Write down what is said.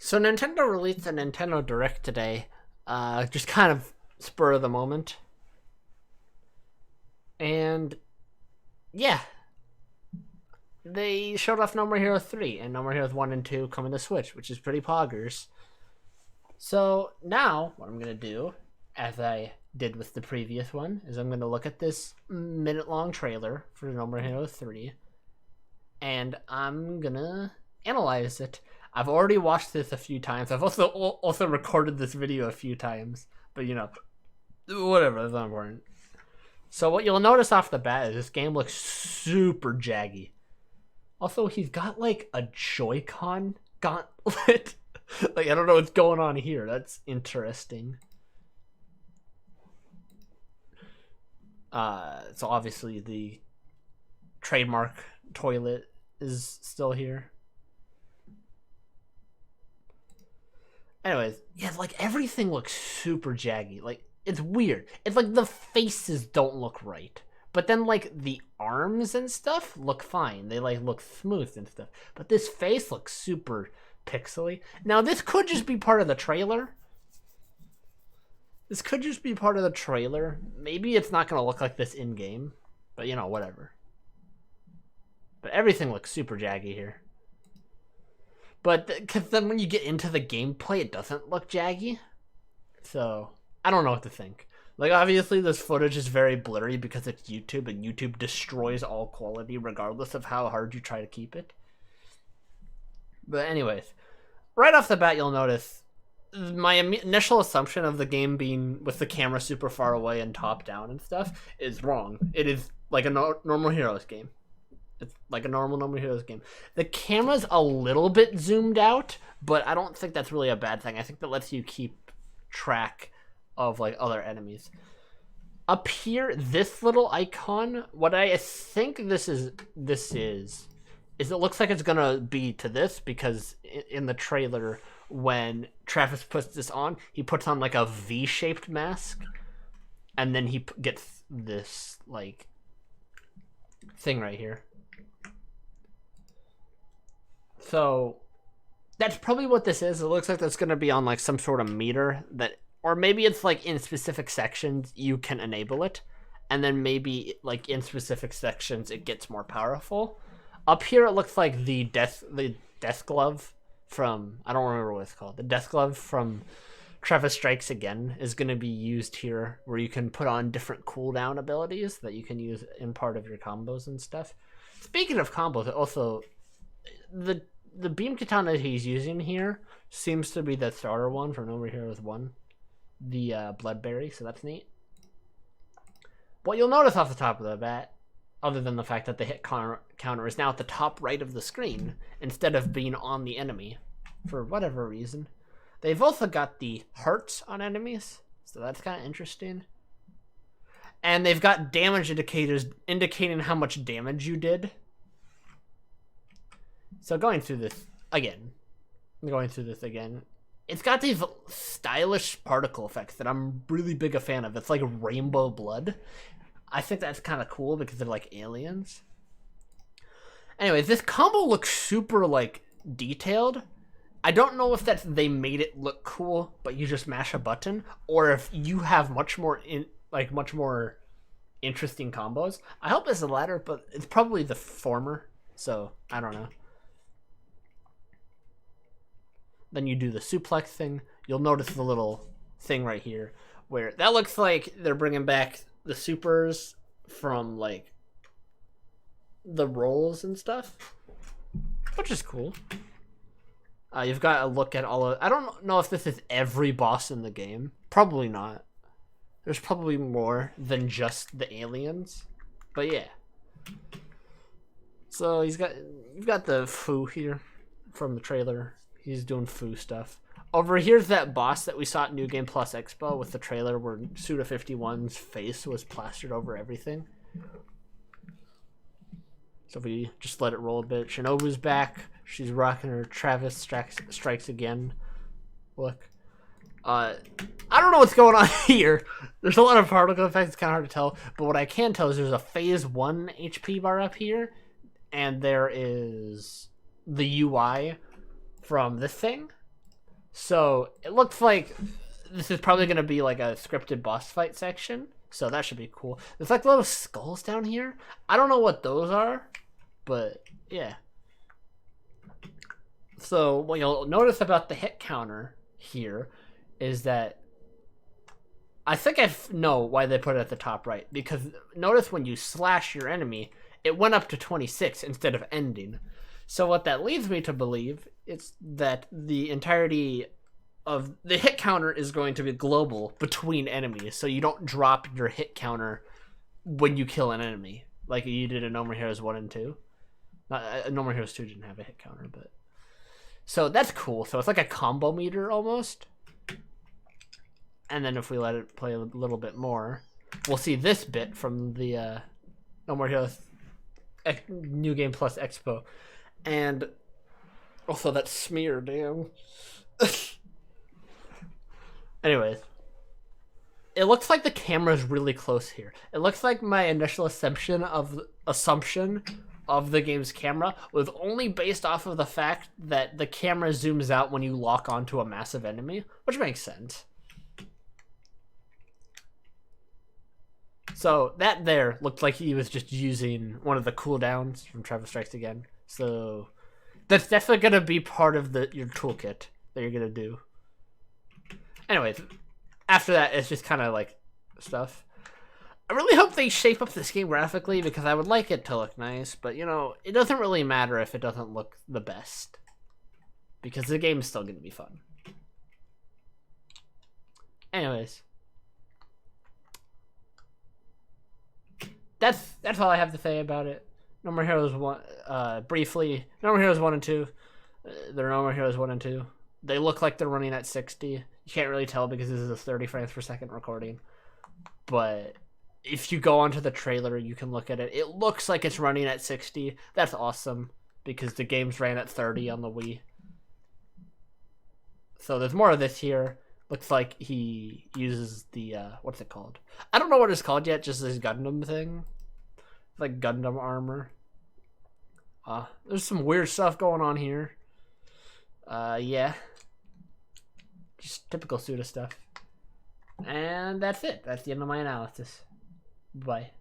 So Nintendo released a Nintendo Direct today, just kind of spur of the moment, and yeah, they showed off No More Heroes 3 and No More Heroes 1 and 2 coming to Switch, which is pretty poggers. So now, what I'm gonna do, as I did with the previous one, is I'm gonna look at this minute-long trailer for No More Heroes 3, and I'm gonna analyze it. I've already watched this a few times. I've also recorded this video a few times, but whatever. That's not important. So what you'll notice off the bat is this game looks super jaggy. Also, he's got like a Joy-Con gauntlet. Like I don't know what's going on here. That's interesting. So obviously the trademark toilet is still here. Anyways, yeah, like everything looks super jaggy. Like it's weird. It's like the faces don't look right. But then like the arms and stuff look fine. They like look smooth and stuff. But this face looks super pixely. Now this could just be part of the trailer. This could just be part of the trailer. Maybe it's not going to look like this in game, but whatever. But everything looks super jaggy here. But because then when you get into the gameplay, it doesn't look jaggy. So I don't know what to think. Like obviously this footage is very blurry because it's YouTube, and YouTube destroys all quality regardless of how hard you try to keep it. But anyways, right off the bat, you'll notice my initial assumption of the game being with the camera super far away and top down and stuff is wrong. It is like a normal Heroes game. It's like a normal Heroes game. The camera's a little bit zoomed out, but I don't think that's really a bad thing. I think that lets you keep track of like other enemies. Up here, this little icon, what I think this is it looks like it's gonna be to this because in the trailer when Travis puts this on, he puts on like a V-shaped mask, and then he gets this like thing right here. So that's probably what this is. It looks like that's gonna be on like some sort of meter that, or maybe it's like in specific sections you can enable it, and then maybe like in specific sections it gets more powerful. Up here it looks like the death glove from, I don't remember what it's called. The death glove from Travis Strikes Again is going to be used here, where you can put on different cooldown abilities that you can use in part of your combos and stuff. Speaking of combos, also the beam katana he's using here seems to be the starter one from No More Heroes 1, the Bloodberry, so that's neat. What you'll notice off the top of the bat, other than the fact that the hit counter is now at the top right of the screen instead of being on the enemy for whatever reason. They've also got the hearts on enemies, so that's kind of interesting. And they've got damage indicators indicating how much damage you did. So going through this again, it's got these stylish particle effects that I'm really big a fan of. It's like rainbow blood. I think that's kind of cool because they're like aliens. Anyways, this combo looks super like detailed. I don't know if that's they made it look cool, but you just mash a button, or if you have much more interesting combos. I hope it's the latter, but it's probably the former. So I don't know. Then you do the suplex thing. You'll notice the little thing right here where that looks like they're bringing back the supers from like the rolls and stuff, which is cool. You've got to look at all of, I don't know if this is every boss in the game. Probably not. There's probably more than just the aliens, but yeah. So you've got the Foo here from the trailer. He's doing Foo stuff. Over here's that boss that we saw at New Game Plus Expo with the trailer where Suda51's face was plastered over everything. So if we just let it roll a bit. Shinobu's back. She's rocking her Travis Strikes Again look. I don't know what's going on here. There's a lot of particle effects. It's kind of hard to tell. But what I can tell is there's a phase 1 HP bar up here. And there is the UI from this thing. So it looks like this is probably going to be like a scripted boss fight section. So that should be cool. There's like little skulls down here. I don't know what those are, but yeah. So what you'll notice about the hit counter here is that I think I know why they put it at the top right. Because notice when you slash your enemy, it went up to 26 instead of ending. So what that leads me to believe is that the entirety of the hit counter is going to be global between enemies. So you don't drop your hit counter when you kill an enemy. Like you did in No More Heroes 1 and 2. No More Heroes 2 didn't have a hit counter, but... So that's cool. So it's like a combo meter almost. And then if we let it play a little bit more, we'll see this bit from the No More Heroes New Game Plus Expo. And also that smear, damn. Anyways. It looks like the camera's really close here. It looks like my initial assumption of the game's camera was only based off of the fact that the camera zooms out when you lock onto a massive enemy, which makes sense. So that there looked like he was just using one of the cooldowns from Travis Strikes Again. So that's definitely going to be part of your toolkit that you're going to do. Anyways, after that, it's just kind of like stuff. I really hope they shape up this game graphically because I would like it to look nice, but you know, it doesn't really matter if it doesn't look the best because the game is still going to be fun. Anyways, that's all I have to say about it. No More Heroes 1, briefly, No More Heroes 1 and 2. They're No More Heroes 1 and 2. They look like they're running at 60. You can't really tell because this is a 30 frames per second recording, but if you go onto the trailer, you can look at it. It looks like it's running at 60. That's awesome because the game's ran at 30 on the Wii. So there's more of this here. Looks like he uses the, what's it called? I don't know what it's called yet, just this Gundam thing. Like Gundam armor. There's some weird stuff going on here. Yeah. Just typical Suda stuff. And that's it. That's the end of my analysis. Bye.